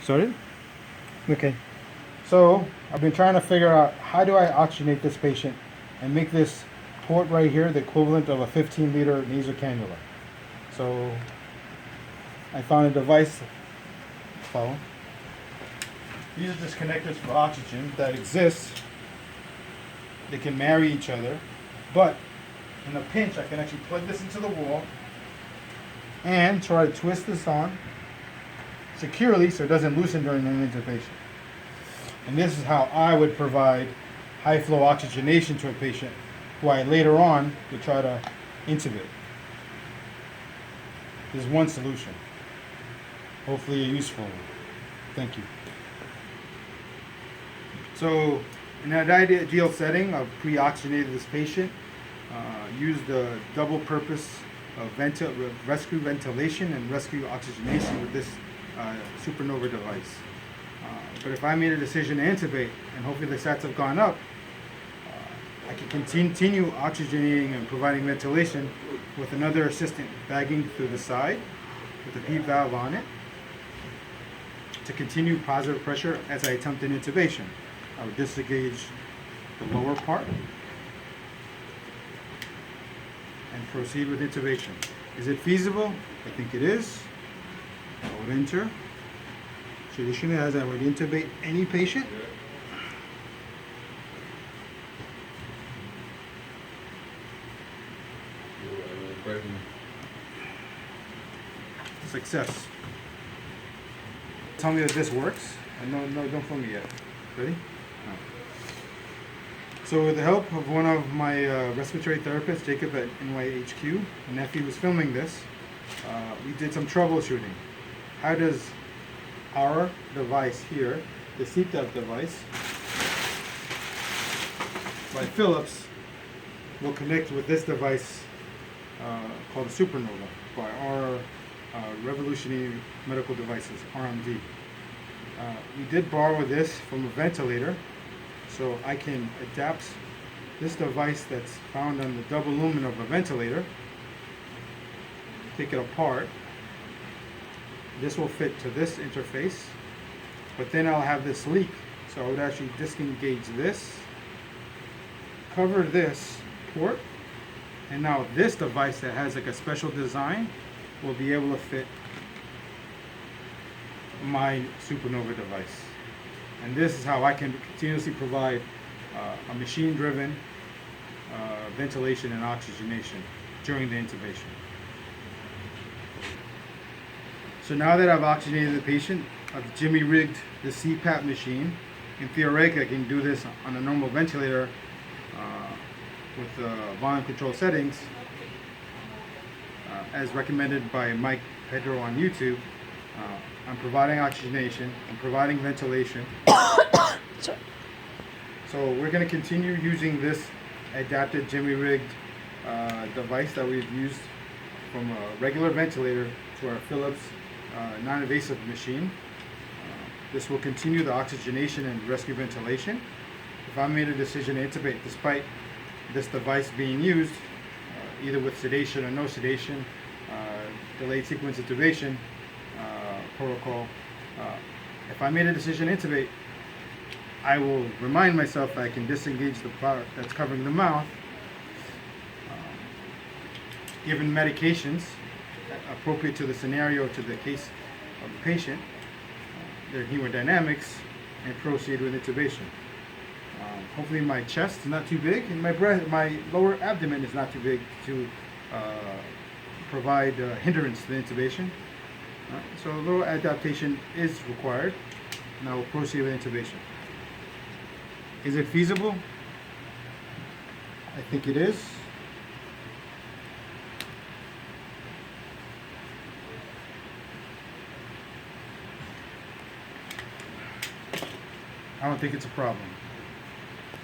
Started? Okay. So I've been trying to figure out how do I oxygenate this patient and make this port right here the equivalent of a 15-liter nasal cannula. So I found a device. Follow. These are just connectors for oxygen that exist. They can marry each other, but in a pinch I can actually plug this into the wall and try to twist this on securely so it doesn't loosen during an intubation. And this is how I would provide high flow oxygenation to a patient who I later on would try to intubate. This is one solution. Hopefully a useful one. Thank you. So in an ideal setting, I've pre-oxygenated this patient, used the double purpose of rescue ventilation and rescue oxygenation with this Super No2va device. But if I made a decision to intubate and hopefully the stats have gone up, I can continue oxygenating and providing ventilation with another assistant bagging through the side with a PEEP valve on it to continue positive pressure as I attempt an intubation. I would disengage the lower part and proceed with intubation. Is it feasible? I think it is. I would enter. Traditionally, as I would intubate any patient. Success. Tell me that this works. No, don't film me yet. Ready? No. So with the help of one of my respiratory therapists, Jacob at NYHQ, and if he was filming this, we did some troubleshooting. How does our device here, the CPAP device by Philips, will connect with this device called the Super No2va by our Revolutionary Medical Devices, RMD. We did borrow this from a ventilator, so I can adapt this device that's found on the double lumen of a ventilator, take it apart. This will fit to this interface, but then I'll have this leak, so I would actually disengage this, cover this port, and now this device that has like a special design will be able to fit my Super No2va device. And this is how I can continuously provide a machine-driven ventilation and oxygenation during the intubation. So now that I've oxygenated the patient, I've jimmy rigged the CPAP machine. In theoretically, I can do this on a normal ventilator with volume control settings, as recommended by Mike Pedro on YouTube. I'm providing oxygenation, I'm providing ventilation. So we're going to continue using this adapted jimmy rigged device that we've used from a regular ventilator to our Philips non-invasive machine. This will continue the oxygenation and rescue ventilation. If I made a decision to intubate despite this device being used, either with sedation or no sedation, delayed sequence intubation protocol, if I made a decision to intubate, I will remind myself that I can disengage the part that's covering the mouth, given medications appropriate to the scenario, to the case of the patient, their hemodynamics, and proceed with intubation. Hopefully my chest is not too big, and my lower abdomen is not too big to provide hindrance to the intubation. So a little adaptation is required. Now we'll proceed with intubation. Is it feasible? I think it is. I don't think it's a problem.